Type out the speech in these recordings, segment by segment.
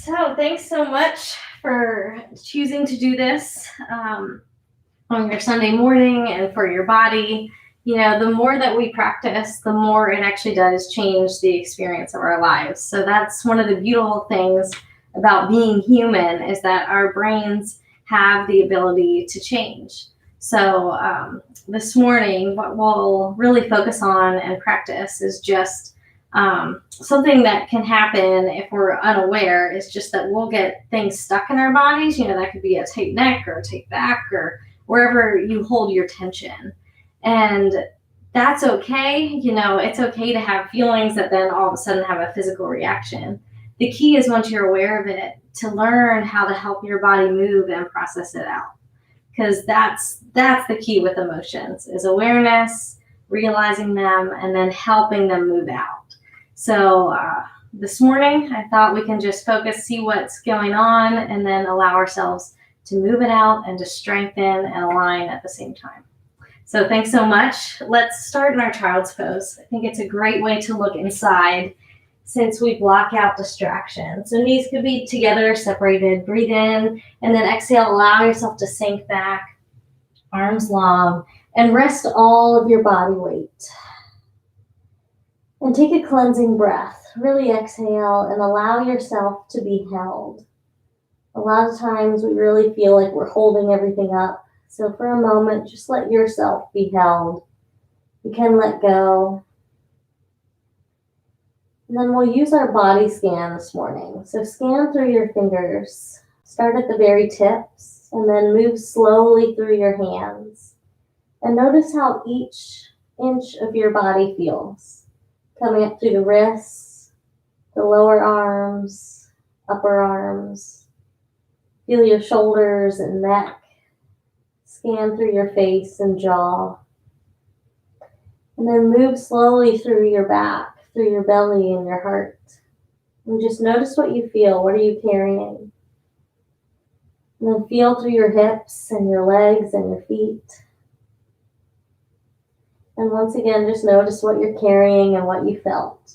So thanks so much for choosing to do this on your Sunday morning and for your body. You know, the more that we practice, the more it actually does change the experience of our lives. So that's one of the beautiful things about being human, is that our brains have the ability to change. So this morning, what we'll really focus on and practice is just something that can happen if we're unaware, is just that we'll get things stuck in our bodies. You know, that could be a tight neck or a tight back or wherever you hold your tension. And that's okay. You know, it's okay to have feelings that then all of a sudden have a physical reaction. The key is, once you're aware of it, to learn how to help your body move and process it out. Because that's the key with emotions, is awareness, realizing them, and then helping them move out. So this morning, I thought we can just focus, see what's going on, and then allow ourselves to move it out and to strengthen and align at the same time. So thanks so much. Let's start in our child's pose. I think it's a great way to look inside, since we block out distractions. So knees could be together, separated. Breathe in, and then exhale. Allow yourself to sink back, arms long, and rest all of your body weight. And take a cleansing breath. Really exhale and allow yourself to be held. A lot of times we really feel like we're holding everything up. So for a moment, just let yourself be held. You can let go. And then we'll use our body scan this morning. So scan through your fingers. Start at the very tips and then move slowly through your hands. And notice how each inch of your body feels. Coming up through the wrists, the lower arms, upper arms. Feel your shoulders and neck. Scan through your face and jaw. And then move slowly through your back, through your belly and your heart. And just notice what you feel. What are you carrying? And then feel through your hips and your legs and your feet. And once again, just notice what you're carrying and what you felt.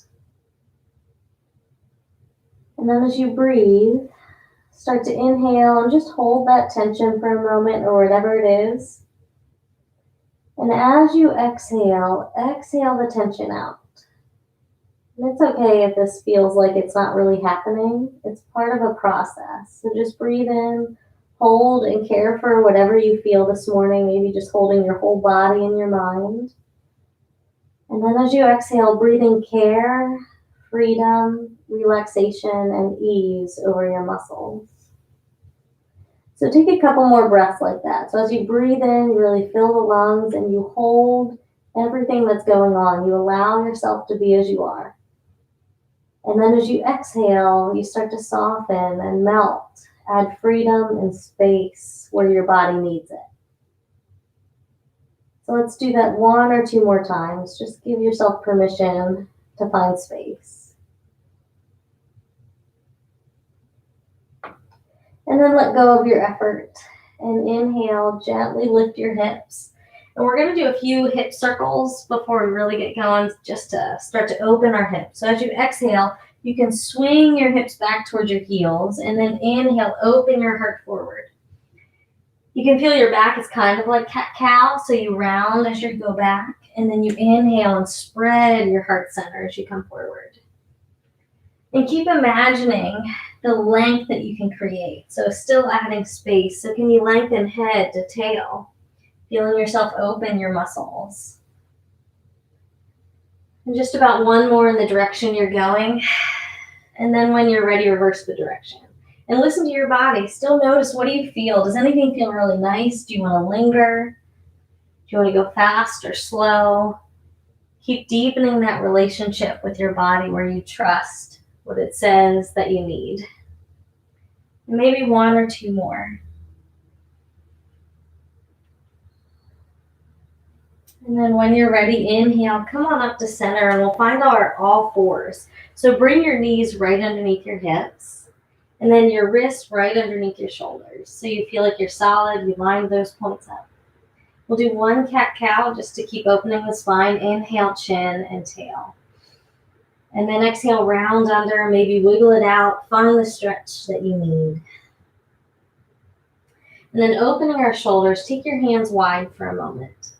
And then as you breathe, start to inhale and just hold that tension for a moment, or whatever it is. And as you exhale, exhale the tension out. And it's okay if this feels like it's not really happening. It's part of a process. So just breathe in, hold, and care for whatever you feel this morning. Maybe just holding your whole body and your mind. And then as you exhale, breathing care, freedom, relaxation, and ease over your muscles. So take a couple more breaths like that. So as you breathe in, you really fill the lungs and you hold everything that's going on. You allow yourself to be as you are. And then as you exhale, you start to soften and melt. Add freedom and space where your body needs it. So let's do that 1 or 2 more times. Just give yourself permission to find space. And then let go of your effort. And inhale, gently lift your hips. And we're going to do a few hip circles before we really get going, just to start to open our hips. So as you exhale, you can swing your hips back towards your heels, and then inhale, open your heart forward. You can feel your back is kind of like cat-cow, so you round as you go back, and then you inhale and spread your heart center as you come forward. And keep imagining the length that you can create, so still adding space. So can you lengthen head to tail, feeling yourself open your muscles. And just about 1 more in the direction you're going, and then when you're ready, reverse the direction. And listen to your body. Still notice, what do you feel? Does anything feel really nice? Do you want to linger? Do you want to go fast or slow? Keep deepening that relationship with your body where you trust what it says that you need. And maybe 1 or 2 more. And then when you're ready, inhale, come on up to center, and we'll find our all fours. So bring your knees right underneath your hips. And then your wrists right underneath your shoulders. So you feel like you're solid. You line those points up. We'll do 1 cat-cow just to keep opening the spine. Inhale, chin and tail. And then exhale, round under, maybe wiggle it out, find the stretch that you need. And then opening our shoulders, take your hands wide for a moment.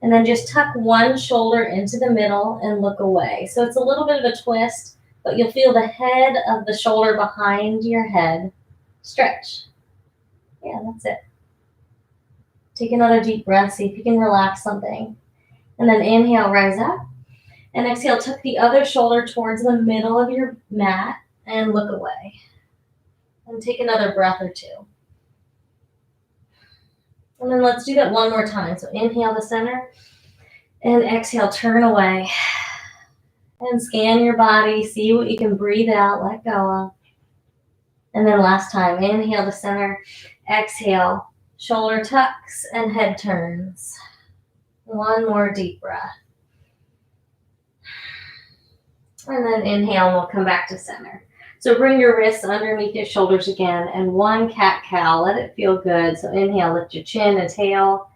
And then just tuck one shoulder into the middle and look away. So it's a little bit of a twist, but you'll feel the head of the shoulder behind your head stretch. Yeah, that's it. Take another deep breath, see if you can relax something. And then inhale, rise up. And exhale, tuck the other shoulder towards the middle of your mat and look away. And take another breath or two. And then let's do that one more time. So inhale to center and exhale, turn away. And scan your body, see what you can breathe out, let go of. And then last time, inhale to center, exhale, shoulder tucks and head turns. One more deep breath. And then inhale, and we'll come back to center. So bring your wrists underneath your shoulders again, and one cat-cow. Let it feel good. So inhale, lift your chin and tail,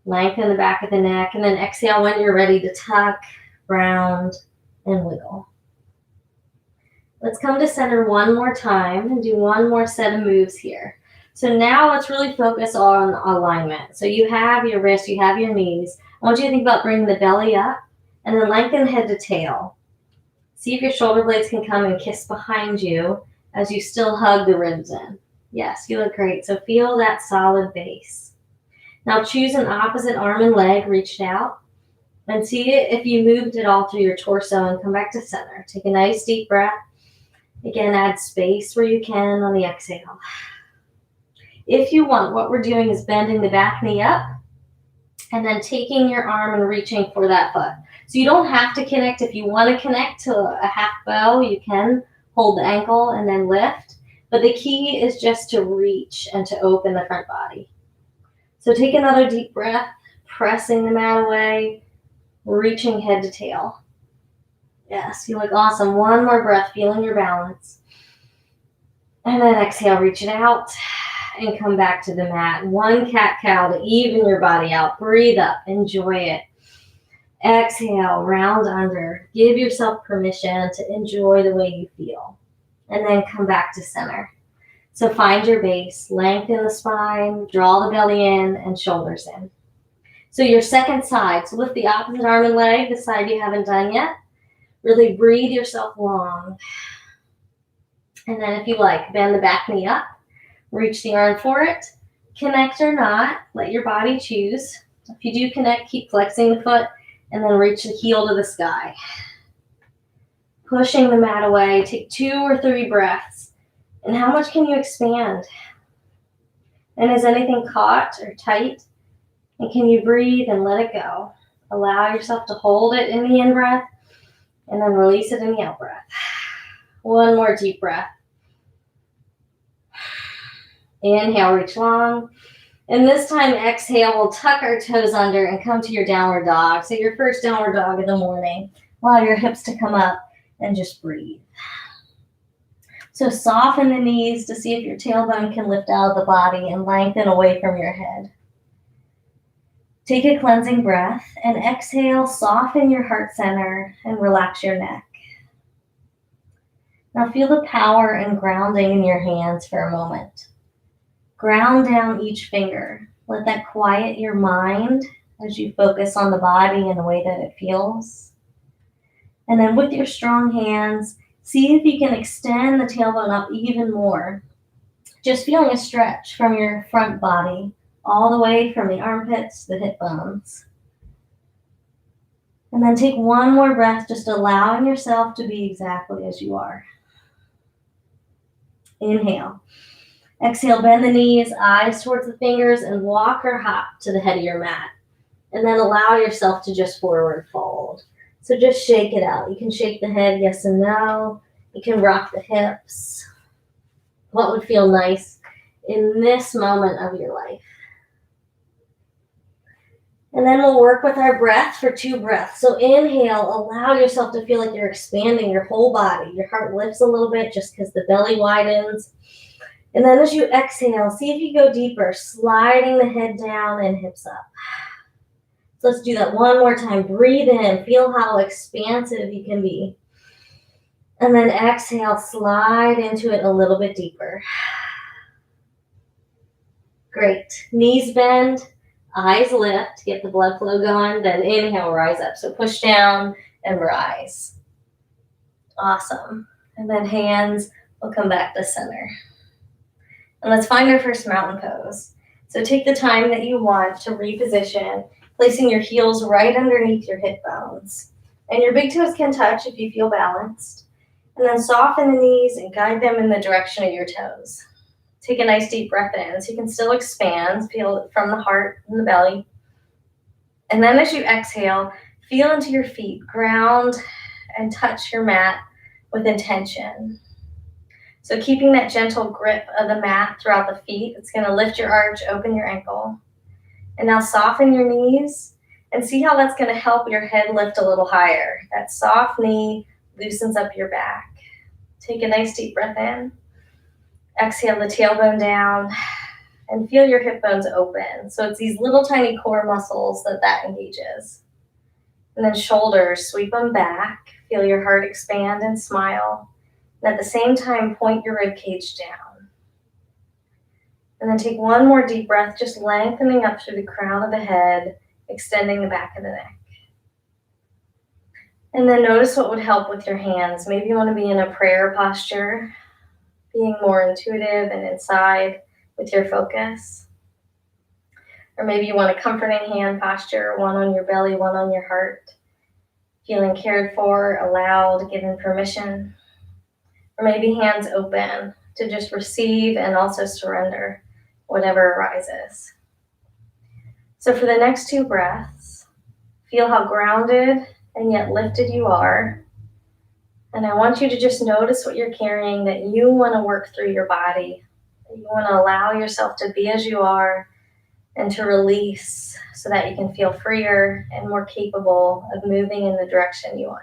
lengthen the back of the neck, and then exhale when you're ready to tuck, round, and wiggle. Let's come to center one more time and do one more set of moves here. So now let's really focus on alignment. So you have your wrists, you have your knees. I want you to think about bringing the belly up and then lengthen head to tail. See if your shoulder blades can come and kiss behind you as you still hug the ribs in. Yes, you look great. So feel that solid base. Now choose an opposite arm and leg reached out and see if you moved it all through your torso and come back to center. Take a nice deep breath. Again, add space where you can on the exhale. If you want, what we're doing is bending the back knee up and then taking your arm and reaching for that foot. So you don't have to connect. If you want to connect to a half bow, you can hold the ankle and then lift. But the key is just to reach and to open the front body. So take another deep breath, pressing the mat away, reaching head to tail. Yes, you look awesome. One more breath, feeling your balance. And then exhale, reach it out and come back to the mat. One cat-cow to even your body out. Breathe up, enjoy it. Exhale, round under. Give yourself permission to enjoy the way you feel. And then come back to center. So find your base, lengthen the spine, draw the belly in and shoulders in. So your second side, so lift the opposite arm and leg, the side you haven't done yet. Really breathe yourself long. And then if you like, bend the back knee up, reach the arm for it. Connect or not, let your body choose. If you do connect, keep flexing the foot and then reach the heel to the sky. Pushing the mat away, take 2 or 3 breaths. And how much can you expand? And is anything caught or tight? And can you breathe and let it go? Allow yourself to hold it in the in-breath and then release it in the out-breath. One more deep breath. Inhale, reach long. And this time, exhale, we'll tuck our toes under and come to your downward dog. So your first downward dog of the morning. Allow your hips to come up and just breathe. So soften the knees to see if your tailbone can lift out of the body and lengthen away from your head. Take a cleansing breath and exhale, soften your heart center and relax your neck. Now feel the power and grounding in your hands for a moment. Ground down each finger. Let that quiet your mind as you focus on the body and the way that it feels. And then with your strong hands, see if you can extend the tailbone up even more. Just feeling a stretch from your front body, all the way from the armpits to the hip bones. And then take one more breath, just allowing yourself to be exactly as you are. Inhale. Exhale, bend the knees, eyes towards the fingers, and walk or hop to the head of your mat. And then allow yourself to just forward fold. So just shake it out. You can shake the head, yes and no. You can rock the hips. What would feel nice in this moment of your life? And then we'll work with our breath for 2 breaths. So inhale, allow yourself to feel like you're expanding your whole body. Your heart lifts a little bit just because the belly widens. And then as you exhale, see if you go deeper, sliding the head down and hips up. So let's do that one more time. Breathe in. Feel how expansive you can be. And then exhale, slide into it a little bit deeper. Great. Knees bend, eyes lift, get the blood flow going, then inhale, rise up. So push down and rise. Awesome. And then hands will come back to center. And let's find our first mountain pose. So take the time that you want to reposition, placing your heels right underneath your hip bones. And your big toes can touch if you feel balanced. And then soften the knees and guide them in the direction of your toes. Take a nice deep breath in so you can still expand, feel it from the heart and the belly. And then as you exhale, feel into your feet, ground and touch your mat with intention. So keeping that gentle grip of the mat throughout the feet, it's going to lift your arch, open your ankle. And now soften your knees and see how that's going to help your head lift a little higher. That soft knee loosens up your back. Take a nice deep breath in. Exhale the tailbone down and feel your hip bones open. So it's these little tiny core muscles that engages. And then shoulders, sweep them back. Feel your heart expand and smile. And at the same time, point your rib cage down. And then take one more deep breath, just lengthening up through the crown of the head, extending the back of the neck. And then notice what would help with your hands. Maybe you want to be in a prayer posture, being more intuitive and inside with your focus. Or maybe you want a comforting hand posture, one on your belly, one on your heart. Feeling cared for, allowed, given permission. Or maybe hands open to just receive and also surrender whatever arises. So for the next 2 breaths, feel how grounded and yet lifted you are. And I want you to just notice what you're carrying, that you want to work through your body. That you want to allow yourself to be as you are and to release so that you can feel freer and more capable of moving in the direction you want.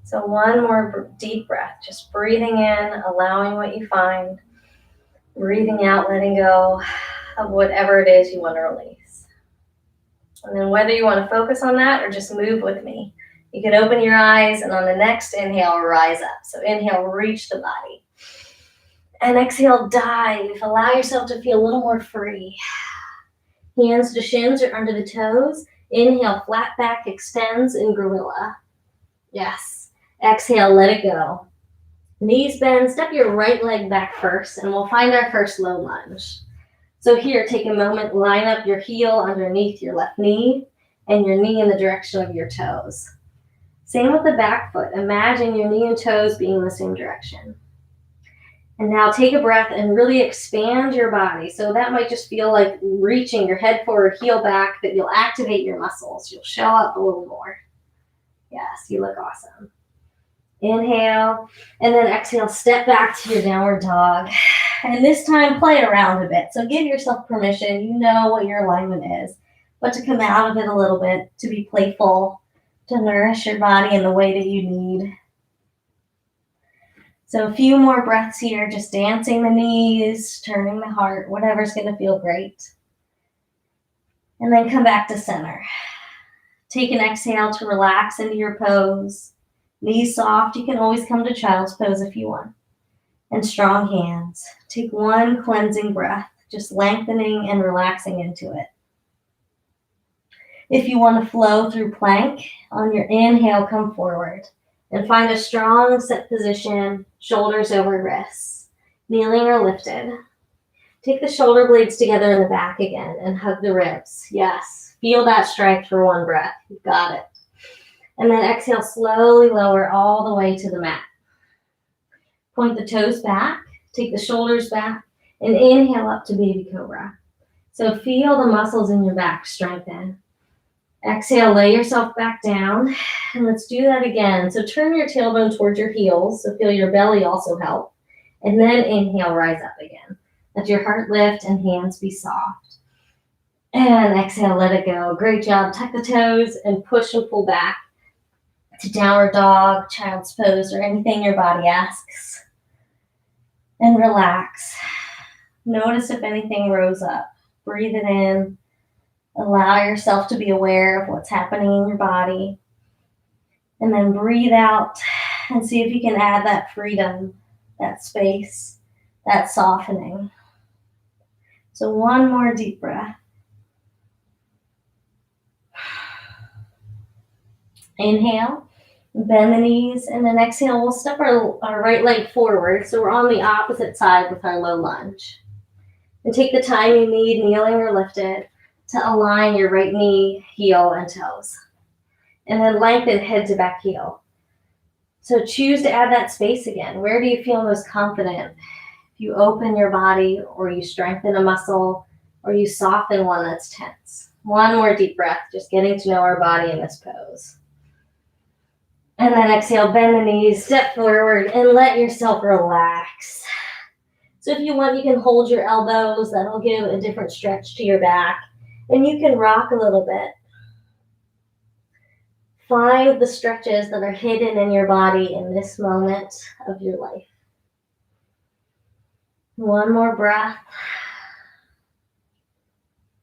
So one more deep breath, just breathing in, allowing what you find, breathing out, letting go of whatever it is you want to release. And then whether you want to focus on that or just move with me, you can open your eyes and on the next inhale, rise up. So inhale, reach the body. And exhale, dive. Allow yourself to feel a little more free. Hands to shins or under the toes. Inhale, flat back extends in gorilla. Yes. Exhale, let it go. Knees bend, step your right leg back first, and we'll find our first low lunge. So here, take a moment, line up your heel underneath your left knee and your knee in the direction of your toes. Same with the back foot. Imagine your knee and toes being in the same direction. And now take a breath and really expand your body. So that might just feel like reaching your head forward, heel back, but you'll activate your muscles. You'll show up a little more. Yes, you look awesome. Inhale, and then exhale, step back to your downward dog. And this time, play around a bit. So give yourself permission. You know what your alignment is. But to come out of it a little bit, to be playful, to nourish your body in the way that you need. So a few more breaths here, just dancing the knees, turning the heart, whatever's going to feel great. And then come back to center. Take an exhale to relax into your pose. Knees soft. You can always come to child's pose if you want. And strong hands. Take one cleansing breath, just lengthening and relaxing into it. If you want to flow through plank, on your inhale, come forward. And find a strong set position, shoulders over wrists, kneeling or lifted. Take the shoulder blades together in the back again and hug the ribs. Yes, feel that strength for one breath. You've got it. And then exhale, slowly lower all the way to the mat. Point the toes back, take the shoulders back, and inhale up to baby cobra. So feel the muscles in your back strengthen. Exhale, lay yourself back down, and let's do that again. So turn your tailbone towards your heels, so feel your belly also help. And then inhale, rise up again. Let your heart lift and hands be soft. And exhale, let it go. Great job. Tuck the toes and push and pull back to downward dog, child's pose, or anything your body asks. And relax. Notice if anything rose up. Breathe it in. Allow yourself to be aware of what's happening in your body. And then breathe out and see if you can add that freedom, that space, that softening. So one more deep breath. Inhale, bend the knees, and then exhale, we'll step our right leg forward. So we're on the opposite side with our low lunge. And take the time you need, kneeling or lifted, to align your right knee, heel, and toes. And then lengthen head to back heel. So choose to add that space again. Where do you feel most confident? If you open your body, or you strengthen a muscle, or you soften one that's tense. One more deep breath, just getting to know our body in this pose. And then exhale, bend the knees, step forward, and let yourself relax. So if you want, you can hold your elbows. That'll give a different stretch to your back. And you can rock a little bit. Find the stretches that are hidden in your body in this moment of your life. One more breath.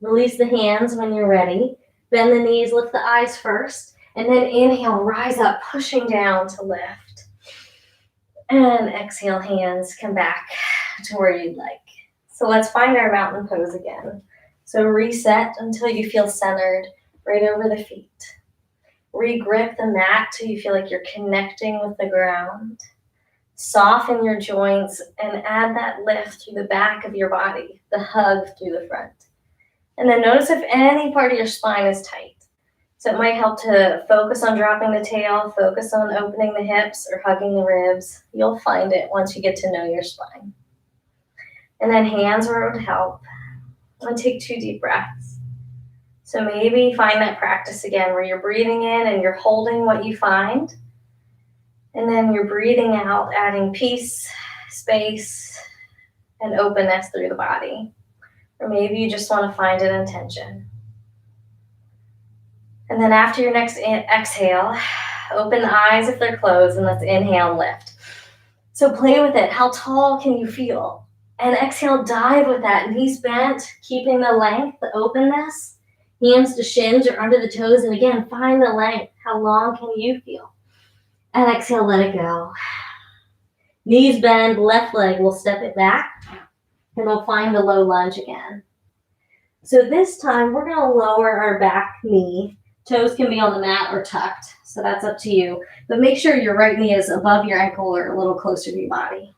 Release the hands when you're ready. Bend the knees, lift the eyes first. And then inhale, rise up, pushing down to lift. And exhale, hands come back to where you'd like. So let's find our mountain pose again. So reset until you feel centered right over the feet. Regrip the mat till you feel like you're connecting with the ground. Soften your joints and add that lift through the back of your body, the hug through the front. And then notice if any part of your spine is tight. So it might help to focus on dropping the tail, focus on opening the hips or hugging the ribs. You'll find it once you get to know your spine. And then hands where it would help. And take 2 deep breaths. So maybe find that practice again where you're breathing in and you're holding what you find. And then you're breathing out, adding peace, space, and openness through the body. Or maybe you just want to find an intention. And then after your next exhale, open the eyes if they're closed, and let's inhale and lift. So play with it. How tall can you feel? And exhale, dive with that. Knees bent, keeping the length, the openness. Hands to shins or under the toes. And again, find the length. How long can you feel? And exhale, let it go. Knees bend, left leg, we'll step it back. And we'll find the low lunge again. So this time, we're going to lower our back knee. Toes can be on the mat or tucked, so that's up to you. But make sure your right knee is above your ankle or a little closer to your body.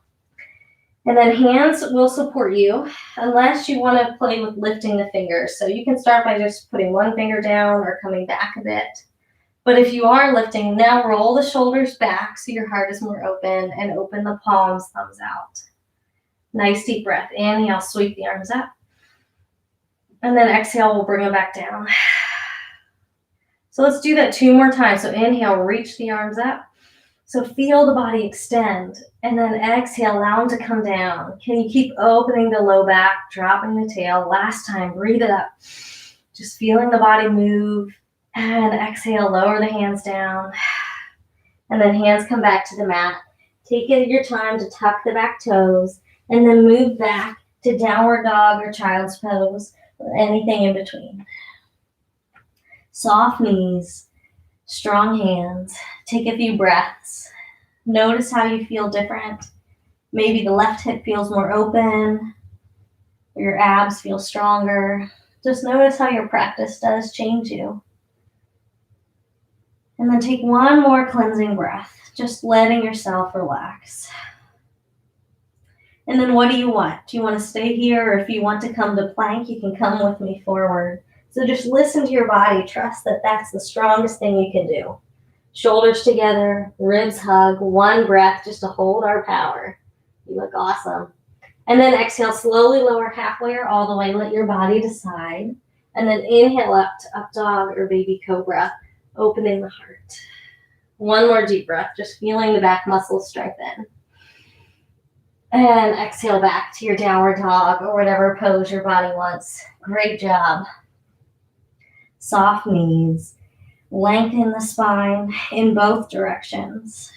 And then hands will support you unless you want to play with lifting the fingers. So you can start by just putting one finger down or coming back a bit. But if you are lifting, now roll the shoulders back so your heart is more open and open the palms, thumbs out. Nice deep breath. Inhale, sweep the arms up. And then exhale, we'll bring them back down. So let's do that 2 more times. So inhale, reach the arms up. So feel the body extend. And then exhale, allow them to come down. Can you keep opening the low back, dropping the tail? Last time, breathe it up. Just feeling the body move. And exhale, lower the hands down. And then hands come back to the mat. Take your time to tuck the back toes. And then move back to downward dog or child's pose or anything in between. Soft knees, strong hands. Take a few breaths. Notice how you feel different. Maybe the left hip feels more open, or your abs feel stronger. Just notice how your practice does change you. And then take one more cleansing breath, just letting yourself relax. And then what do you want? Do you want to stay here, or if you want to come to plank, you can come with me forward. So just listen to your body. Trust that that's the strongest thing you can do. Shoulders together, ribs hug, one breath just to hold our power. You look awesome. And then exhale, slowly lower halfway or all the way. Let your body decide. And then inhale up to up dog or baby cobra, opening the heart. One more deep breath, just feeling the back muscles strengthen. And exhale back to your downward dog or whatever pose your body wants. Great job. Soft knees. Lengthen the spine in both directions.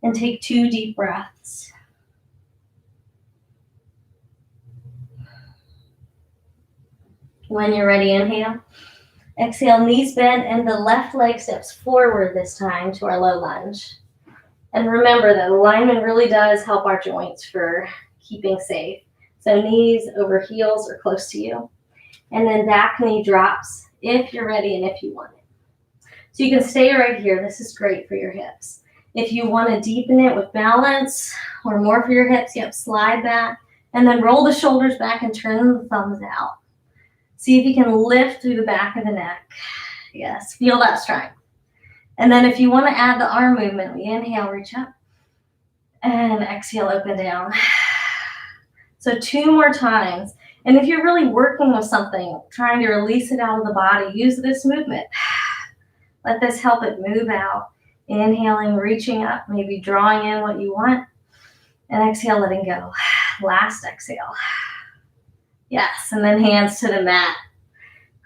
And take 2 deep breaths. When you're ready, inhale. Exhale, knees bend, and the left leg steps forward this time to our low lunge. And remember that alignment really does help our joints for keeping safe. So knees over heels or close to you. And then back knee drops if you're ready and if you want it. So you can stay right here. This is great for your hips. If you want to deepen it with balance or more for your hips, yep, slide back and then roll the shoulders back and turn the thumbs out. See if you can lift through the back of the neck. Yes, feel that strength. And then if you want to add the arm movement, we inhale, reach up, and exhale, open down. So 2 more times. And if you're really working with something, trying to release it out of the body, use this movement. Let this help it move out. Inhaling, reaching up, maybe drawing in what you want. And exhale, letting go. Last exhale. Yes, and then hands to the mat.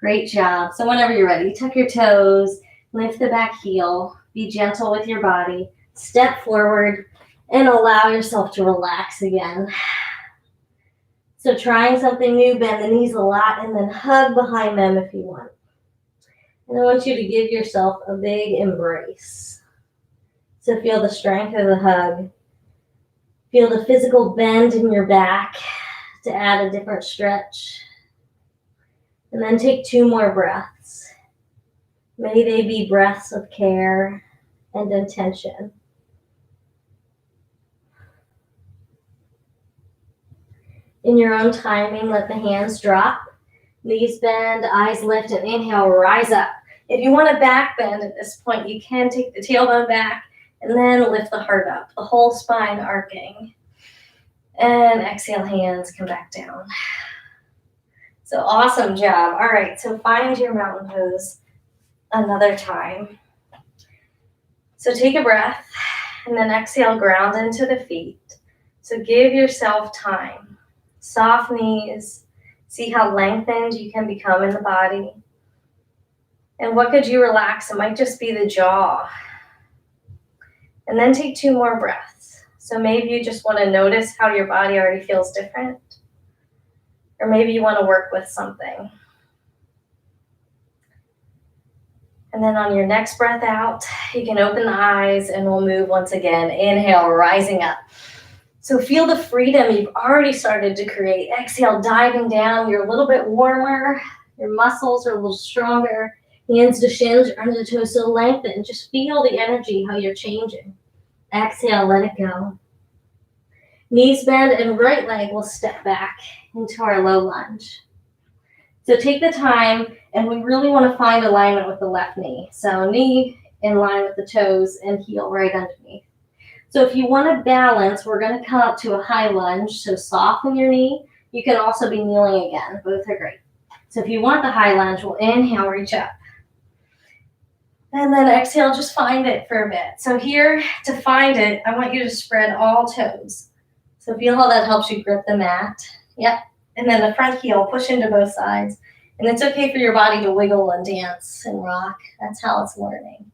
Great job. So whenever you're ready, tuck your toes, lift the back heel, be gentle with your body, step forward, and allow yourself to relax again. So trying something new, bend the knees a lot, and then hug behind them if you want. And I want you to give yourself a big embrace. So feel the strength of the hug. Feel the physical bend in your back to add a different stretch. And then take 2 more breaths. May they be breaths of care and intention. In your own timing, let the hands drop, knees bend, eyes lift, and inhale, rise up. If you want to back bend at this point, you can take the tailbone back and then lift the heart up, the whole spine arcing. And exhale, hands come back down. So awesome job. All right, so find your mountain pose another time. So take a breath and then exhale, ground into the feet. So give yourself time. Soft knees. See how lengthened you can become in the body. And what could you relax? It might just be the jaw. And then take 2 more breaths. So maybe you just want to notice how your body already feels different. Or maybe you want to work with something. And then on your next breath out, you can open the eyes and we'll move once again. Inhale, rising up. So feel the freedom you've already started to create. Exhale, diving down. You're a little bit warmer. Your muscles are a little stronger. Hands to shins, under the toes to lengthen. Just feel the energy, how you're changing. Exhale, let it go. Knees bend and right leg will step back into our low lunge. So take the time, and we really want to find alignment with the left knee. So knee in line with the toes and heel right underneath. So if you want to balance, we're going to come up to a high lunge. So soften your knee. You can also be kneeling again. Both are great. So if you want the high lunge, we'll inhale, reach up. And then exhale, just find it for a bit. So here, to find it, I want you to spread all toes. So feel how that helps you grip the mat. Yep. And then the front heel, push into both sides. And it's okay for your body to wiggle and dance and rock. That's how it's learning.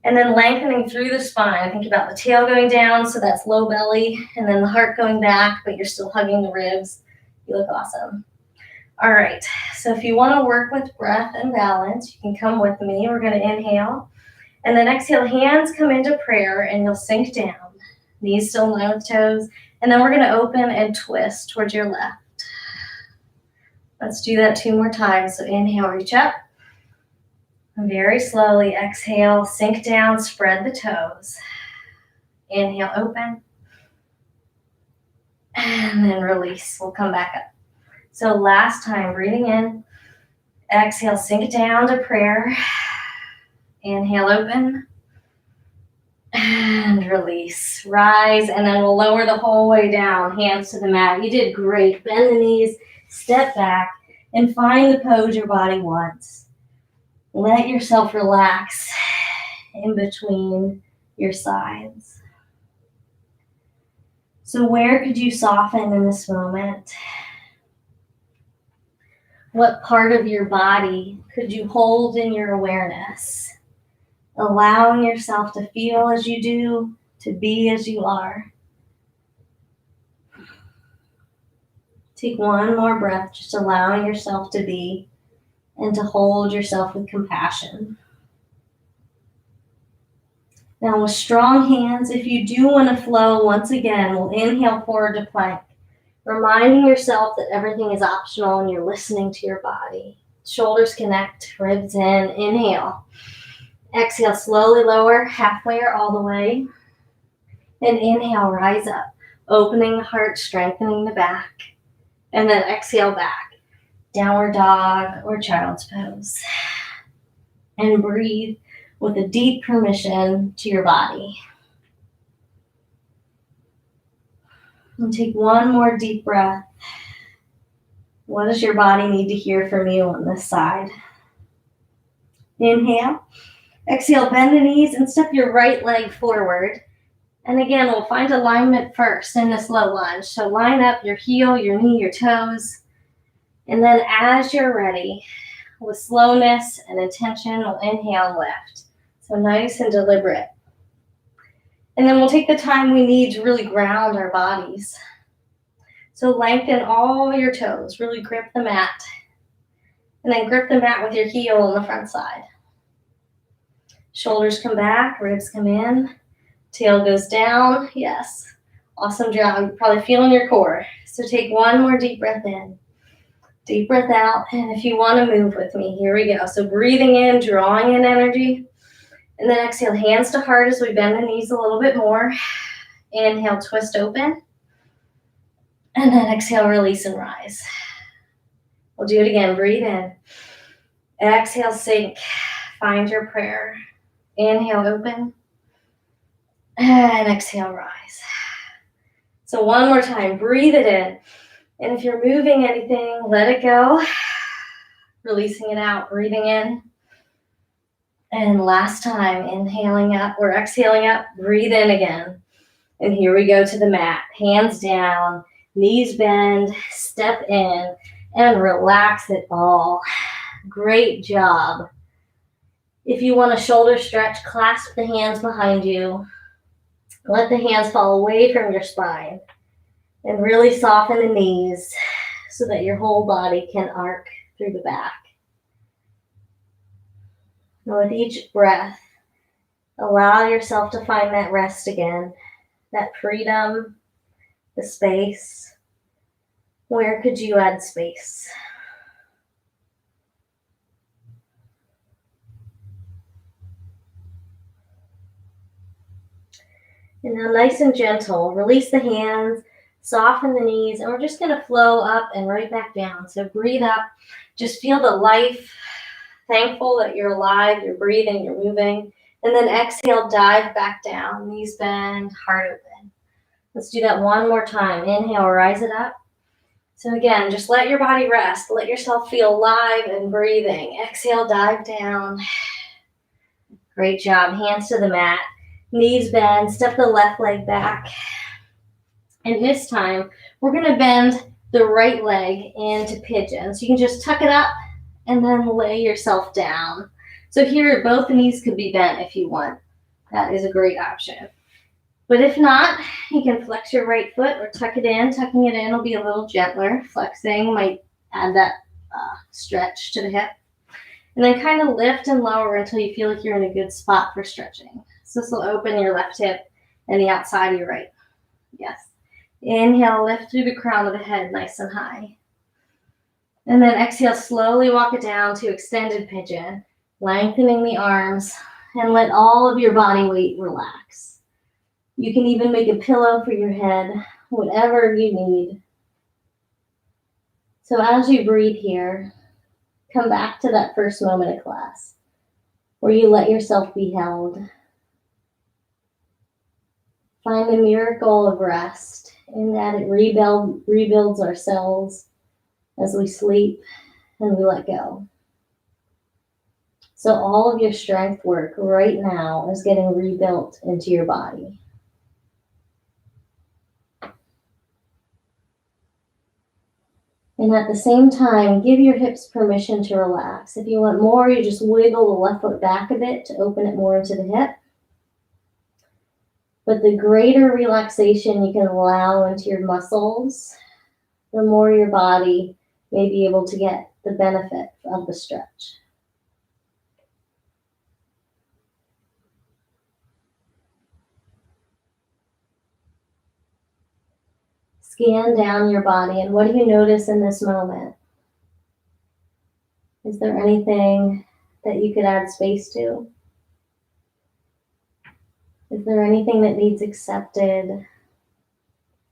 And then lengthening through the spine. Think about the tail going down, so that's low belly. And then the heart going back, but you're still hugging the ribs. You look awesome. All right, so if you want to work with breath and balance, you can come with me. We're going to inhale. And then exhale, hands come into prayer, and you'll sink down. Knees still in line with toes. And then we're going to open and twist towards your left. Let's do that 2 more times. So inhale, reach up. And very slowly exhale, sink down, spread the toes. Inhale, open. And then release. We'll come back up. So last time, breathing in. Exhale, sink down to prayer. Inhale, open. And release. Rise, and then we'll lower the whole way down. Hands to the mat. You did great. Bend the knees, step back, and find the pose your body wants. Let yourself relax in between your sides. So where could you soften in this moment? What part of your body could you hold in your awareness? Allowing yourself to feel as you do, to be as you are. Take 1 more breath, just allowing yourself to be and to hold yourself with compassion. Now with strong hands, if you do want to flow, once again, we'll inhale forward to plank, reminding yourself that everything is optional and you're listening to your body. Shoulders connect, ribs in, inhale. Exhale, slowly lower, halfway or all the way. And inhale, rise up, opening the heart, strengthening the back. And then exhale back, downward dog or child's pose. And breathe with a deep permission to your body. And take one more deep breath. What does your body need to hear from you on this side? Inhale. Exhale, bend the knees and step your right leg forward. And again, we'll find alignment first in this low lunge. So line up your heel, your knee, your toes. And then as you're ready, with slowness and intention, we'll inhale and lift. So nice and deliberate. And then we'll take the time we need to really ground our bodies. So lengthen all your toes, really grip the mat. And then grip the mat with your heel on the front side. Shoulders come back, ribs come in, tail goes down. Yes, awesome job. You're probably feeling your core. So take one more deep breath in. Deep breath out, and if you want to move with me, here we go. So breathing in, drawing in energy, and then exhale, hands to heart as we bend the knees a little bit more. Inhale, twist open, and then exhale, release and rise. We'll do it again, breathe in. Exhale, sink, find your prayer. Inhale, open, and exhale, rise. So one more time, breathe it in. And if you're moving anything, let it go. Releasing it out, breathing in. And last time, inhaling up or exhaling up, breathe in again. And here we go to the mat. Hands down, knees bend, step in, and relax it all. Great job. If you want a shoulder stretch, clasp the hands behind you. Let the hands fall away from your spine. And really soften the knees so that your whole body can arc through the back. And with each breath, allow yourself to find that rest again, that freedom, the space. Where could you add space? And now nice and gentle, release the hands, soften the knees, and we're just going to flow up and right back down. So breathe up, just feel the life, thankful that you're alive, you're breathing, you're moving. And then exhale, dive back down, knees bend, heart open. Let's do that one more time. Inhale, rise it up. So again, just let your body rest. Let yourself feel alive and breathing. Exhale, dive down. Great job. Hands to the mat. Knees bend. Step the left leg back. And this time, we're going to bend the right leg into pigeon. So you can just tuck it up and then lay yourself down. So here, both knees could be bent if you want. That is a great option. But if not, you can flex your right foot or tuck it in. Tucking it in will be a little gentler. Flexing might add that stretch to the hip. And then kind of lift and lower until you feel like you're in a good spot for stretching. So this will open your left hip and the outside of your right. Yes. Inhale, lift through the crown of the head nice and high. And then exhale, slowly walk it down to extended pigeon, lengthening the arms, and let all of your body weight relax. You can even make a pillow for your head, whatever you need. So as you breathe here, come back to that first moment of class where you let yourself be held. Find the miracle of rest in that it rebuilds our cells as we sleep and we let go. So all of your strength work right now is getting rebuilt into your body. And at the same time, give your hips permission to relax. If you want more, you just wiggle the left foot back a bit to open it more into the hip. But the greater relaxation you can allow into your muscles, the more your body may be able to get the benefit of the stretch. Scan down your body, and what do you notice in this moment? Is there anything that you could add space to? Is there anything that needs accepted,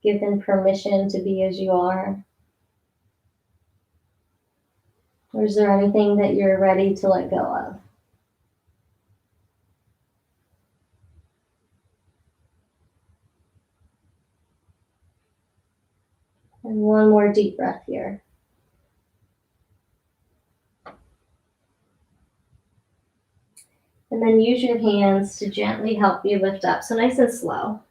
given permission to be as you are? Or is there anything that you're ready to let go of? And one more deep breath here. And then use your hands to gently help you lift up. So nice and slow.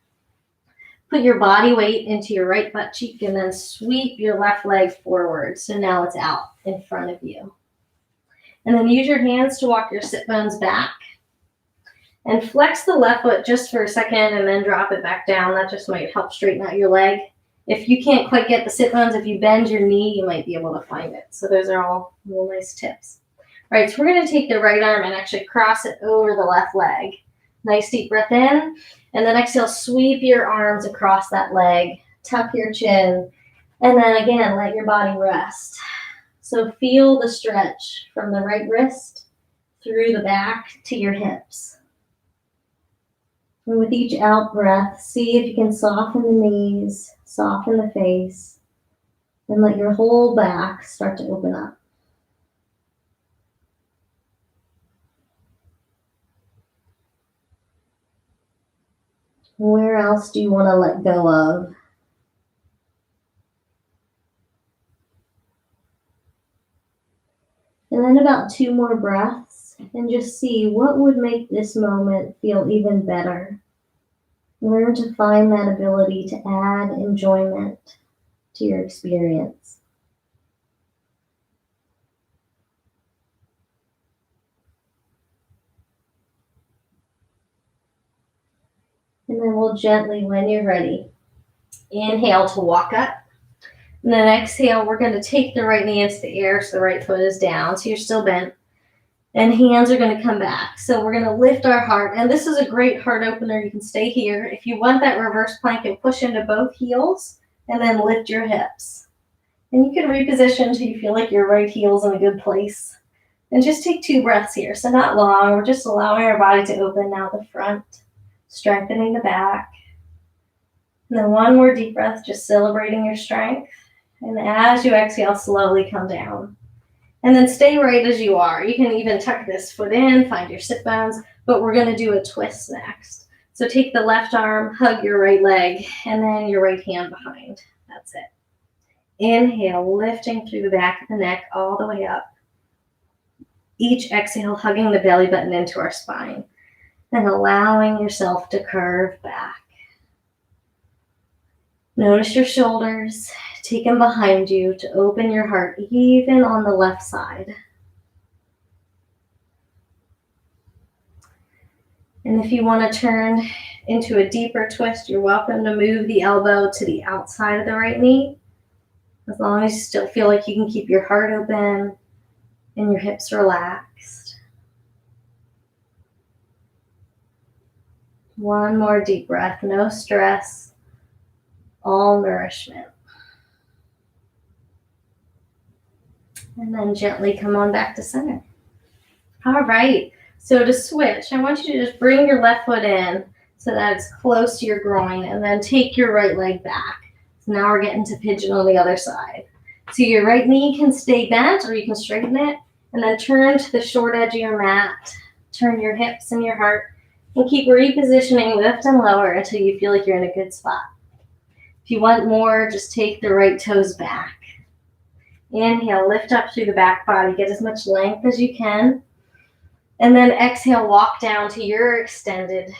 Put your body weight into your right butt cheek and then sweep your left leg forward. So now it's out in front of you. And then use your hands to walk your sit bones back. And flex the left foot just for a second and then drop it back down. That just might help straighten out your leg. If you can't quite get the sit bones, if you bend your knee, you might be able to find it. So those are all little nice tips. All right, so we're going to take the right arm and actually cross it over the left leg. Nice deep breath in. And then exhale, sweep your arms across that leg. Tuck your chin. And then again, let your body rest. So feel the stretch from the right wrist through the back to your hips. And with each out breath, see if you can soften the knees, soften the face, and let your whole back start to open up. Where else do you want to let go of? And then about 2 more breaths, and just see what would make this moment feel even better. Learn to find that ability to add enjoyment to your experience. And then we'll gently, when you're ready, inhale to walk up. And then exhale, we're going to take the right knee into the air so the right foot is down. So you're still bent. And hands are going to come back. So we're going to lift our heart. And this is a great heart opener. You can stay here. If you want that reverse plank, and push into both heels and then lift your hips. And you can reposition until you feel like your right heel's in a good place. And just take 2 breaths here. So not long. We're just allowing our body to open now the front, strengthening the back. And then 1 more deep breath, just celebrating your strength. And as you exhale, slowly come down. And then stay right as you are. You can even tuck this foot in, find your sit bones, but we're going to do a twist next. So take the left arm, hug your right leg, and then your right hand behind. That's it. Inhale, lifting through the back of the neck all the way up. Each exhale, hugging the belly button into our spine and allowing yourself to curve back. Notice your shoulders. Take them behind you to open your heart, even on the left side. And if you want to turn into a deeper twist, you're welcome to move the elbow to the outside of the right knee, as long as you still feel like you can keep your heart open and your hips relaxed. 1 more deep breath, no stress, all nourishment. And then gently come on back to center. All right, so to switch, I want you to just bring your left foot in so that it's close to your groin, and then take your right leg back. So now we're getting to pigeon on the other side. So your right knee can stay bent, or you can straighten it, and then turn to the short edge of your mat. Turn your hips and your heart, and keep repositioning, lift and lower until you feel like you're in a good spot. If you want more, just take the right toes back. Inhale, lift up through the back body. Get as much length as you can. And then exhale, walk down to your extended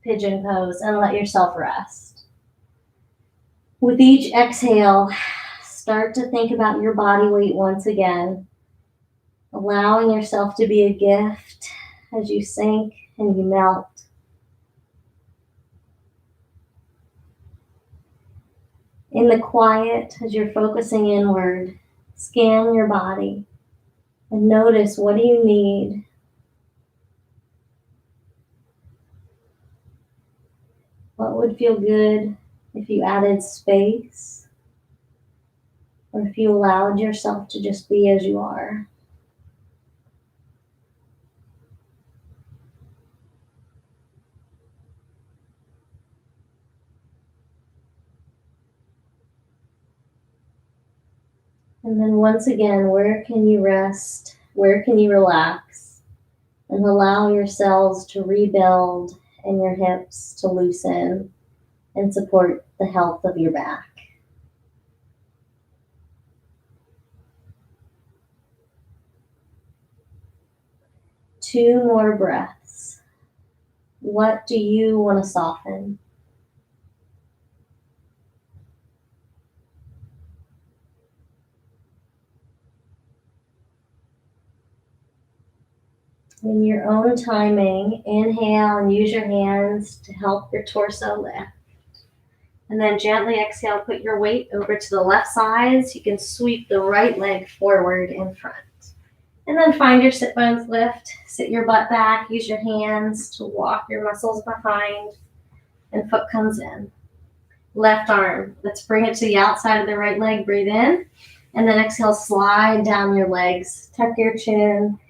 pigeon pose and let yourself rest. With each exhale, start to think about your body weight once again, allowing yourself to be a gift as you sink and you melt. In the quiet, as you're focusing inward, scan your body and notice, what do you need? What would feel good if you added space, or if you allowed yourself to just be as you are. And then once again, where can you rest? Where can you relax? And allow yourselves to rebuild and your hips to loosen and support the health of your back. Two more breaths. What do you want to soften? In your own timing, inhale and use your hands to help your torso lift. And then gently exhale, put your weight over to the left side so you can sweep the right leg forward in front. And then find your sit bones lift, sit your butt back, use your hands to walk your muscles behind, and foot comes in. Left arm, let's bring it to the outside of the right leg, breathe in, and then exhale, slide down your legs, tuck your chin,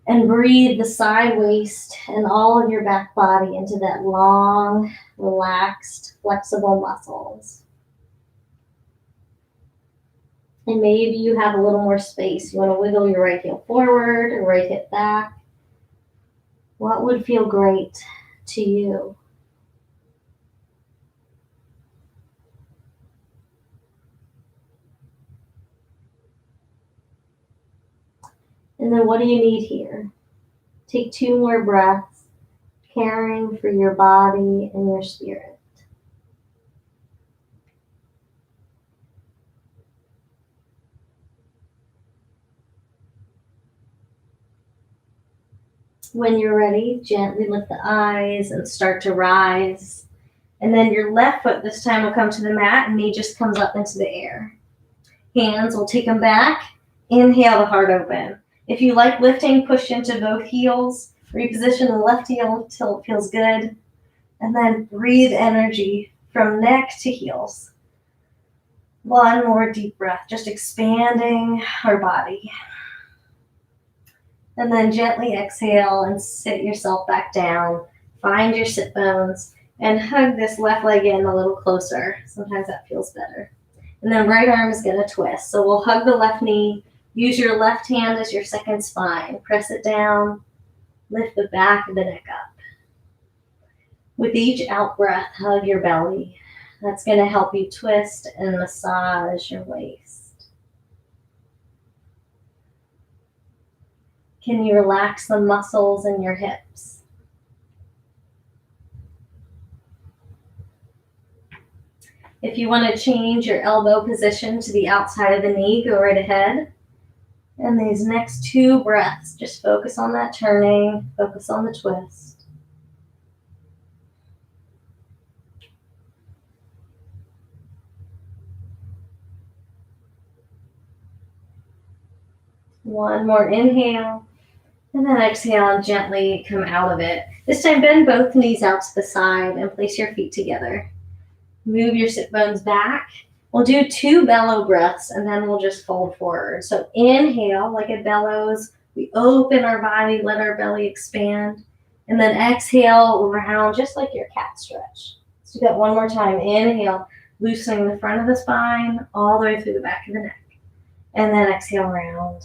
and breathe the side waist and all of your back body into that long, relaxed, flexible muscles. And maybe you have a little more space. You want to wiggle your right heel forward or right hip back. What would feel great to you? And then what do you need here? Take 2 more breaths, caring for your body and your spirit. When you're ready, gently lift the eyes and start to rise. And then your left foot this time will come to the mat and knee just comes up into the air. Hands, will take them back. Inhale the heart open. If you like lifting, push into both heels. Reposition the left heel until it feels good. And then breathe energy from neck to heels. One more deep breath, just expanding our body. And then gently exhale and sit yourself back down. Find your sit bones and hug this left leg in a little closer. Sometimes that feels better. And then right arm is going to twist. So we'll hug the left knee. Use your left hand as your second spine. Press it down. Lift the back of the neck up. With each out breath, hug your belly. That's going to help you twist and massage your waist. Can you relax the muscles in your hips? If you want to change your elbow position to the outside of the knee, go right ahead. And these next 2 breaths, just focus on that turning, focus on the twist. One more inhale, and then exhale and gently come out of it. This time bend both knees out to the side and place your feet together. Move your sit bones back. We'll do 2 bellow breaths and then we'll just fold forward. So inhale like it bellows. We open our body, let our belly expand. And then exhale around just like your cat stretch. So do that one more time. Inhale, loosening the front of the spine all the way through the back of the neck. And then exhale around.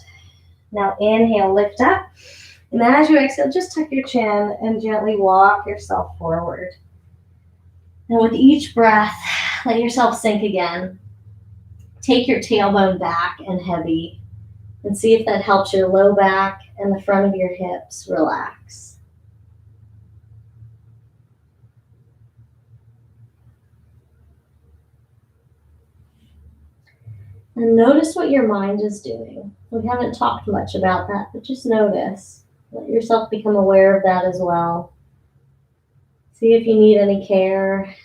Now inhale, lift up. And as you exhale, just tuck your chin and gently walk yourself forward. And with each breath, let yourself sink again. Take your tailbone back and heavy and see if that helps your low back and the front of your hips relax. And notice what your mind is doing. We haven't talked much about that, but just notice. Let yourself become aware of that as well. See if you need any care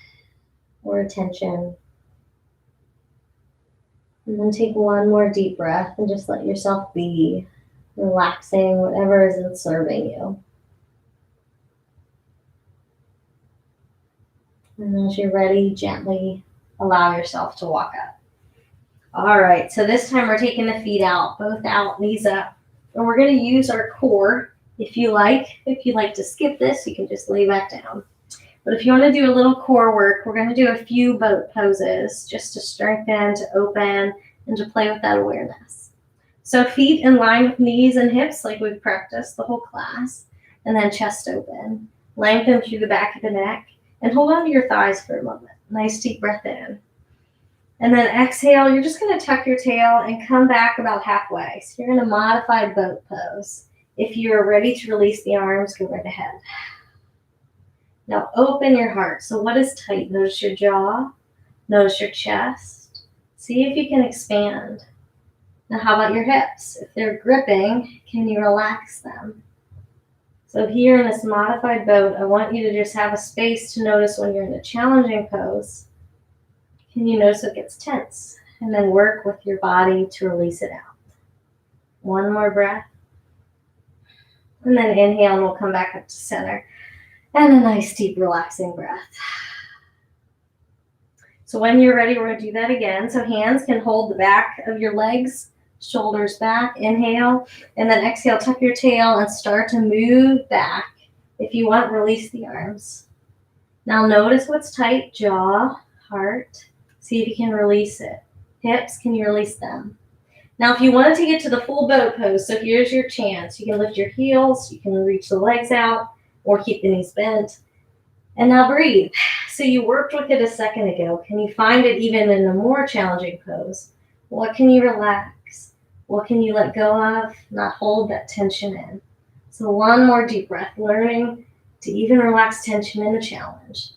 or attention. And then take one more deep breath and just let yourself be, relaxing whatever isn't serving you. And as you're ready, gently allow yourself to walk up. All right, so this time we're taking the feet out, both out, knees up. And we're going to use our core. If you like to skip this, you can just lay back down. But if you want to do a little core work, we're going to do a few boat poses just to strengthen, to open, and to play with that awareness. So feet in line with knees and hips like we've practiced the whole class. And then chest open. Lengthen through the back of the neck. And hold on to your thighs for a moment. Nice deep breath in. And then exhale, you're just going to tuck your tail and come back about halfway. So you're in a modified boat pose. If you are ready to release the arms, go right ahead. Now open your heart. So what is tight? Notice your jaw. Notice your chest. See if you can expand. Now how about your hips? If they're gripping, can you relax them? So here in this modified boat, I want you to just have a space to notice when you're in a challenging pose. Can you notice it gets tense? And then work with your body to release it out. One more breath. And then inhale, and we'll come back up to center. And a nice, deep, relaxing breath. So when you're ready, we're going to do that again. So hands can hold the back of your legs, shoulders back. Inhale. And then exhale, tuck your tail and start to move back. If you want, release the arms. Now notice what's tight. Jaw, heart. See if you can release it. Hips, can you release them? Now, if you want to get to the full boat pose, so here's your chance. You can lift your heels, you can reach the legs out, or keep the knees bent. And now breathe. So you worked with it a second ago. Can you find it even in a more challenging pose? What can you relax? What can you let go of? Not hold that tension in. So one more deep breath, learning to even relax tension in a challenge.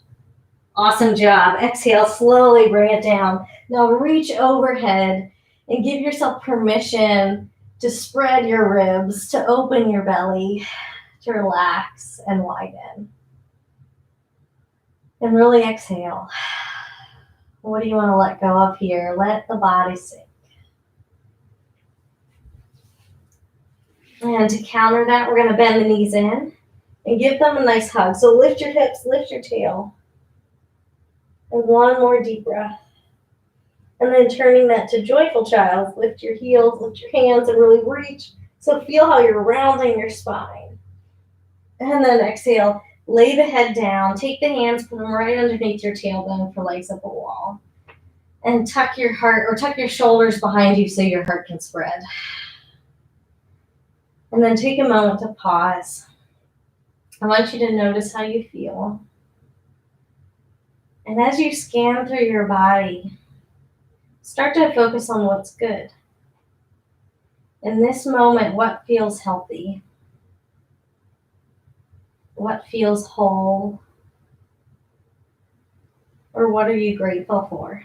Awesome job. Exhale, slowly bring it down. Now reach overhead and give yourself permission to spread your ribs, to open your belly, to relax and widen. And really exhale. What do you want to let go of here? Let the body sink. And to counter that, we're going to bend the knees in and give them a nice hug. So lift your hips, lift your tail. And one more deep breath. And then turning that to joyful child. Lift your heels, lift your hands, and really reach. So feel how you're rounding your spine. And then exhale. Lay the head down. Take the hands, put them right underneath your tailbone for legs up a wall. And tuck your heart, or tuck your shoulders behind you so your heart can spread. And then take a moment to pause. I want you to notice how you feel. And as you scan through your body, start to focus on what's good. In this moment, what feels healthy? What feels whole? Or what are you grateful for?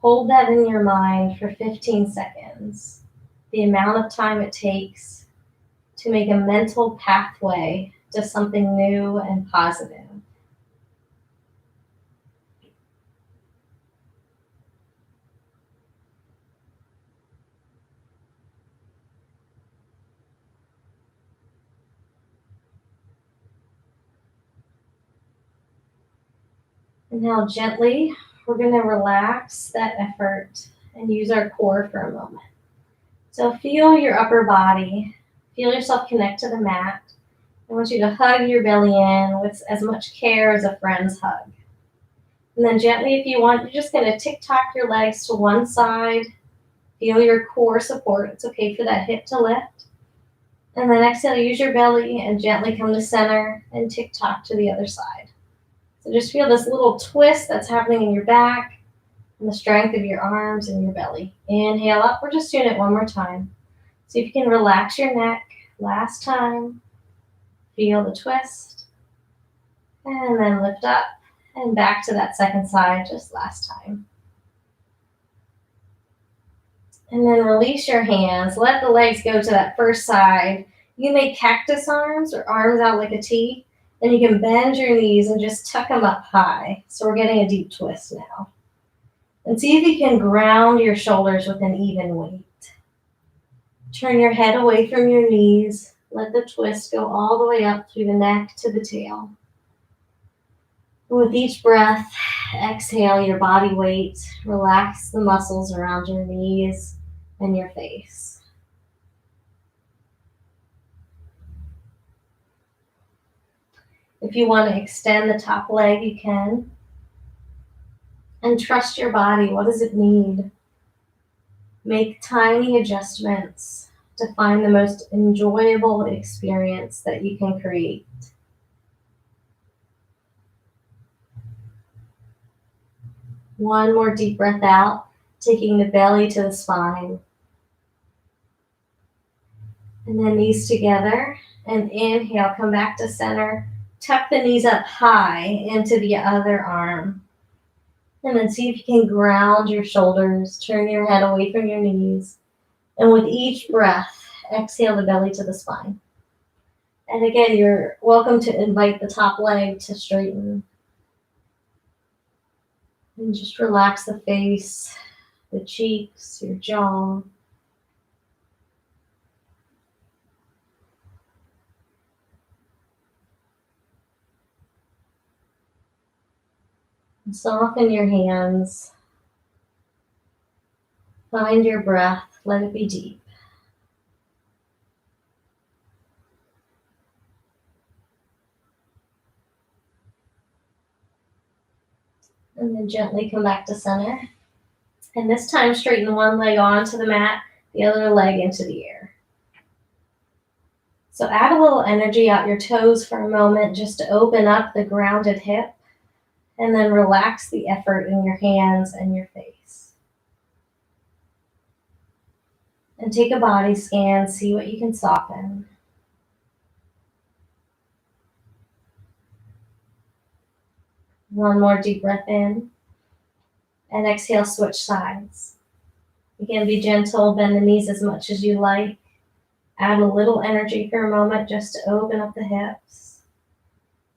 Hold that in your mind for 15 seconds. The amount of time it takes to make a mental pathway to something new and positive. And now gently, we're going to relax that effort and use our core for a moment. So feel your upper body. Feel yourself connect to the mat. I want you to hug your belly in with as much care as a friend's hug. And then gently, if you want, you're just going to tick-tock your legs to one side. Feel your core support. It's okay for that hip to lift. And then exhale, use your belly and gently come to center and tick-tock to the other side. So just feel this little twist that's happening in your back and the strength of your arms and your belly. Inhale up. We're just doing it one more time. See if you can relax your neck. Last time. Feel the twist. And then lift up and back to that second side just last time. And then release your hands. Let the legs go to that first side. You can make cactus arms or arms out like a T. Then you can bend your knees and just tuck them up high. So we're getting a deep twist now. And see if you can ground your shoulders with an even weight. Turn your head away from your knees. Let the twist go all the way up through the neck to the tail. With each breath, exhale your body weight. Relax the muscles around your knees and your face. If you want to extend the top leg, you can. And trust your body. What does it need? Make tiny adjustments to find the most enjoyable experience that you can create. One more deep breath out, taking the belly to the spine. And then knees together. And inhale, come back to center. Tuck the knees up high into the other arm. And then see if you can ground your shoulders. Turn your head away from your knees. And with each breath, exhale the belly to the spine. And again, you're welcome to invite the top leg to straighten. And just relax the face, the cheeks, your jaw. And soften your hands. Find your breath. Let it be deep. And then gently come back to center. And this time straighten one leg onto the mat, the other leg into the air. So add a little energy out your toes for a moment just to open up the grounded hip. And then relax the effort in your hands and your face. And take a body scan, see what you can soften. One more deep breath in. And exhale, switch sides. Again, be gentle, bend the knees as much as you like. Add a little energy for a moment just to open up the hips.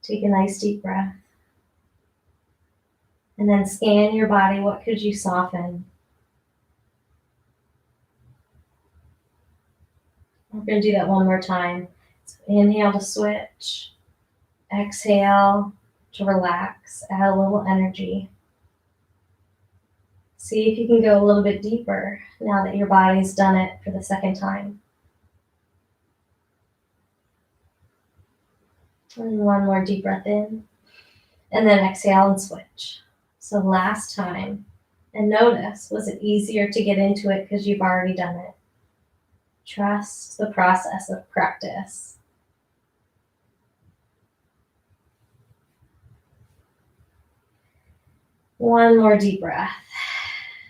Take a nice deep breath. And then scan your body. What could you soften? We're going to do that one more time. So inhale to switch. Exhale to relax. Add a little energy. See if you can go a little bit deeper now that your body's done it for the second time. And one more deep breath in. And then exhale and switch. So last time. And notice, was it easier to get into it because you've already done it? Trust the process of practice. One more deep breath.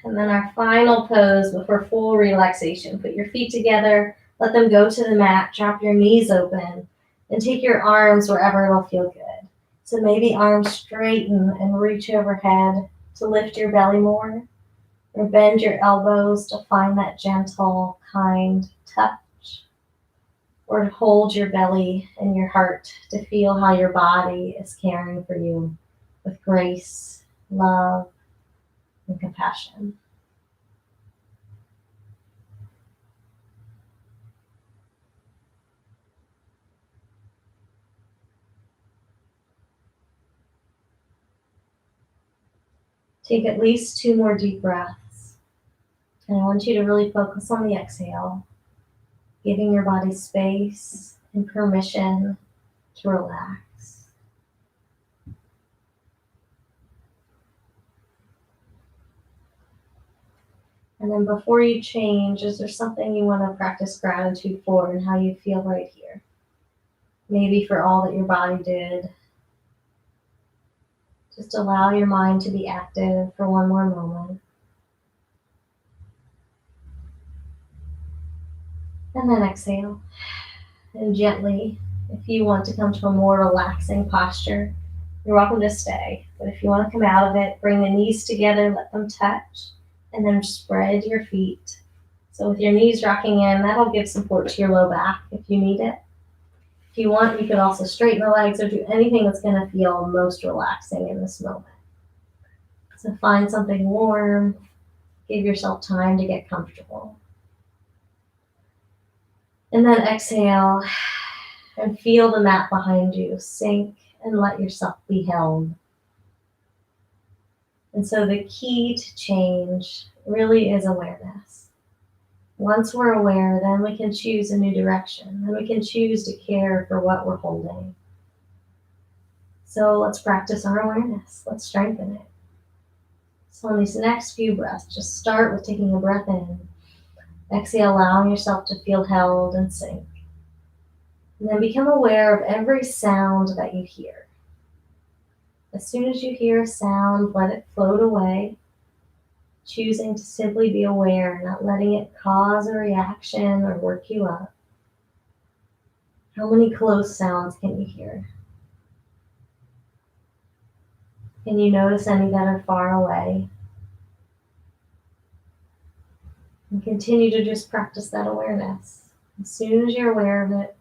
And then our final pose before full relaxation. Put your feet together, let them go to the mat, drop your knees open, and take your arms wherever it'll feel good. So maybe arms straighten and reach overhead to lift your belly more, or bend your elbows to find that gentle, kind touch, or to hold your belly and your heart to feel how your body is caring for you with grace, love, and compassion. Take at least 2 more deep breaths. And I want you to really focus on the exhale, giving your body space and permission to relax. And then before you change, is there something you want to practice gratitude for and how you feel right here? Maybe for all that your body did. Just allow your mind to be active for one more moment. And then exhale. And gently, if you want to come to a more relaxing posture, you're welcome to stay. But if you want to come out of it, bring the knees together, let them touch, and then spread your feet. So with your knees rocking in, that'll give support to your low back if you need it. If you want, you could also straighten the legs or do anything that's going to feel most relaxing in this moment. So find something warm, give yourself time to get comfortable. And then exhale and feel the mat behind you sink and let yourself be held. And so the key to change really is awareness. Once we're aware, then we can choose a new direction. Then we can choose to care for what we're holding. So let's practice our awareness. Let's strengthen it. So on these next few breaths, just start with taking a breath in. Exhale, allowing yourself to feel held and sink. And then become aware of every sound that you hear. As soon as you hear a sound, let it float away, choosing to simply be aware, not letting it cause a reaction or work you up. How many close sounds can you hear? Can you notice any that are far away? And continue to just practice that awareness. As soon as you're aware of it,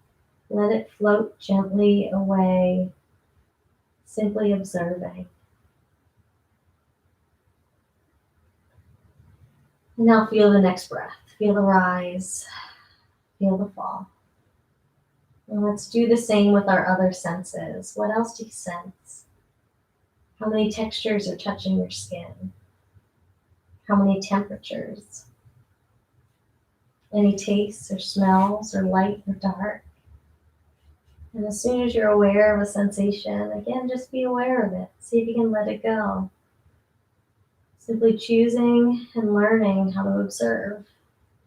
let it float gently away, simply observing. And now feel the next breath. Feel the rise, feel the fall. And let's do the same with our other senses. What else do you sense? How many textures are touching your skin? How many temperatures? Any tastes or smells or light or dark? And as soon as you're aware of a sensation, again, just be aware of it. See if you can let it go. Simply choosing and learning how to observe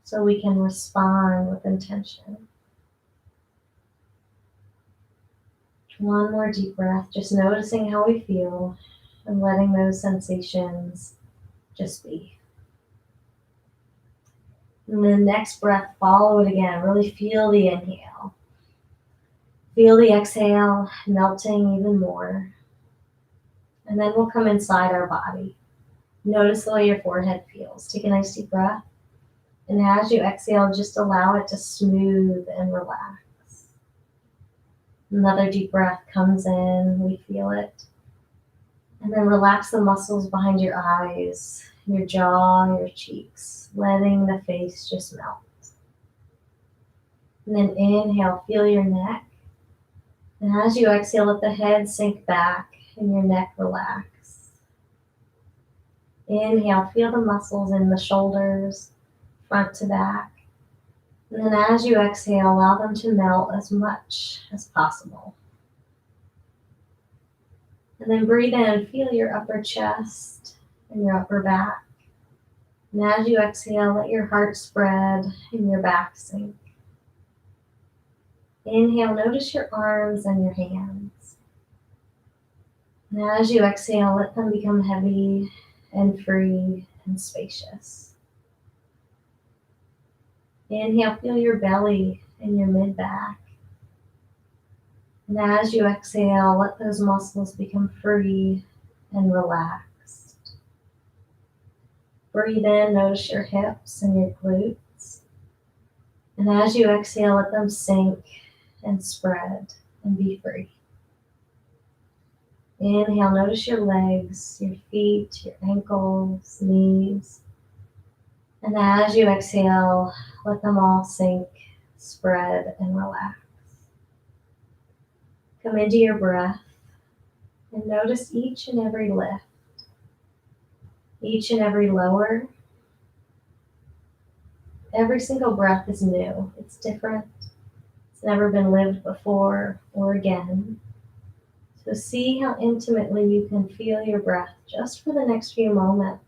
so we can respond with intention. One more deep breath, just noticing how we feel and letting those sensations just be. And the next breath, follow it again. Really feel the inhale. Feel the exhale melting even more. And then we'll come inside our body. Notice the way your forehead feels. Take a nice deep breath. And as you exhale, just allow it to smooth and relax. Another deep breath comes in. We feel it. And then relax the muscles behind your eyes, your jaw, your cheeks, letting the face just melt. And then inhale, feel your neck. And as you exhale, let the head sink back and your neck relax. Inhale, feel the muscles in the shoulders, front to back. And then as you exhale, allow them to melt as much as possible. And then breathe in, feel your upper chest and your upper back. And as you exhale, let your heart spread and your back sink. Inhale, notice your arms and your hands. And as you exhale, let them become heavy and free and spacious. Inhale, feel your belly and your mid-back. And as you exhale, let those muscles become free and relaxed. Breathe in, notice your hips and your glutes. And as you exhale, let them sink and spread and be free. Inhale, notice your legs, your feet, your ankles, knees. And as you exhale, let them all sink, spread, and relax. Come into your breath and notice each and every lift, each and every lower. Every single breath is new. It's different. It's never been lived before or again. So see how intimately you can feel your breath just for the next few moments.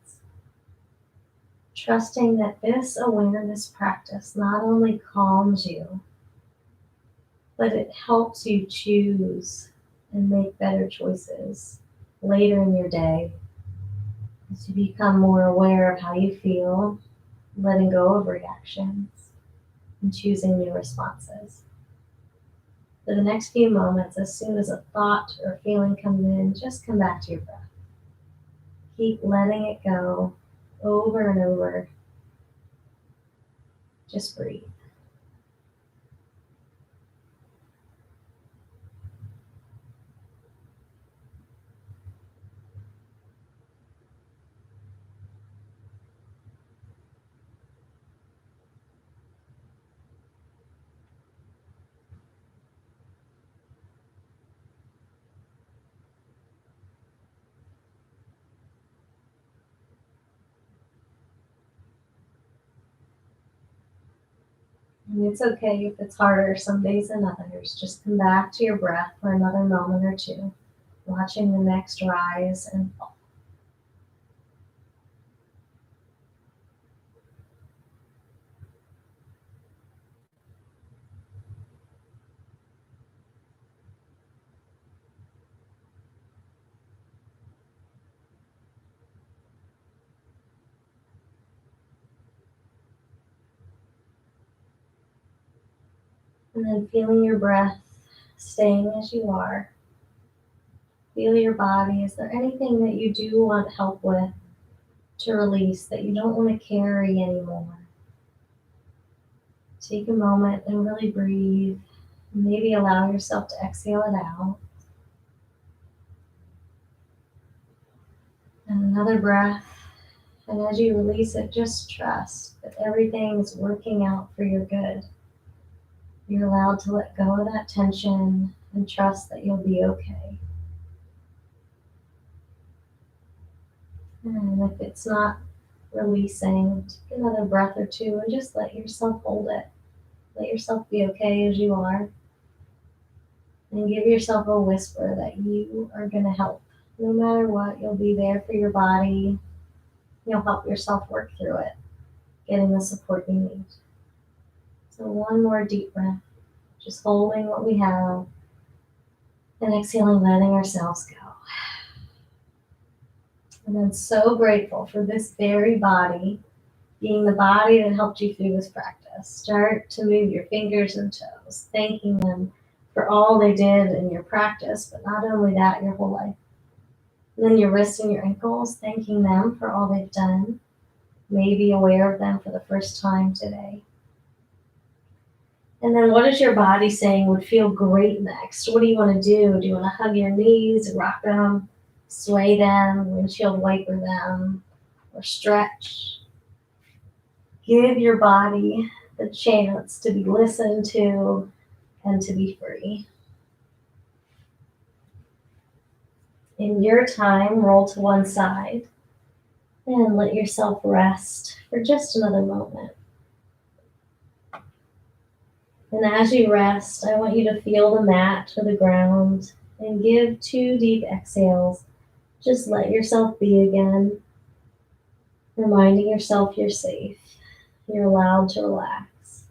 Trusting that this awareness practice not only calms you, but it helps you choose and make better choices later in your day as you become more aware of how you feel, letting go of reactions, and choosing new responses. For the next few moments, as soon as a thought or feeling comes in, just come back to your breath. Keep letting it go over and over. Just breathe. And it's okay if it's harder some days than others. Just come back to your breath for another moment or two, watching the next rise and fall. And then feeling your breath, staying as you are. Feel your body. Is there anything that you do want help with to release that you don't want to carry anymore? Take a moment and really breathe. Maybe allow yourself to exhale it out. And another breath. And as you release it, just trust that everything is working out for your good. You're allowed to let go of that tension and trust that you'll be okay. And if it's not releasing, take another breath or two and just let yourself hold it. Let yourself be okay as you are. And give yourself a whisper that you are going to help. No matter what, you'll be there for your body. You'll help yourself work through it, getting the support you need. So one more deep breath, just holding what we have, and exhaling, letting ourselves go. And I'm so grateful for this very body being the body that helped you through this practice. Start to move your fingers and toes, thanking them for all they did in your practice, but not only that, your whole life. And then your wrists and your ankles, thanking them for all they've done. Maybe aware of them for the first time today. And then what is your body saying would feel great next? What do you want to do? Do you want to hug your knees, rock them, sway them, windshield wiper them, or stretch? Give your body the chance to be listened to and to be free. In your time, roll to one side and let yourself rest for just another moment. And as you rest, I want you to feel the mat or the ground and give 2 deep exhales. Just let yourself be again, reminding yourself you're safe. You're allowed to relax.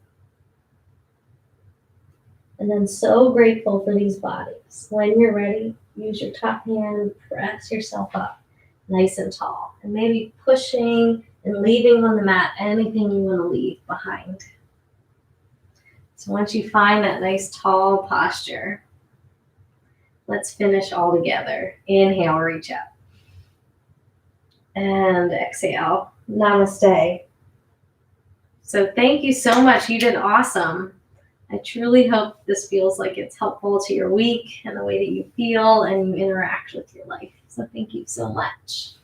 And then so grateful for these bodies. When you're ready, use your top hand, press yourself up nice and tall. And maybe pushing and leaving on the mat anything you want to leave behind. So once you find that nice tall posture, let's finish all together. Inhale, reach up. And exhale, namaste. So thank you so much. You did awesome. I truly hope this feels like it's helpful to your week and the way that you feel and you interact with your life. So thank you so much.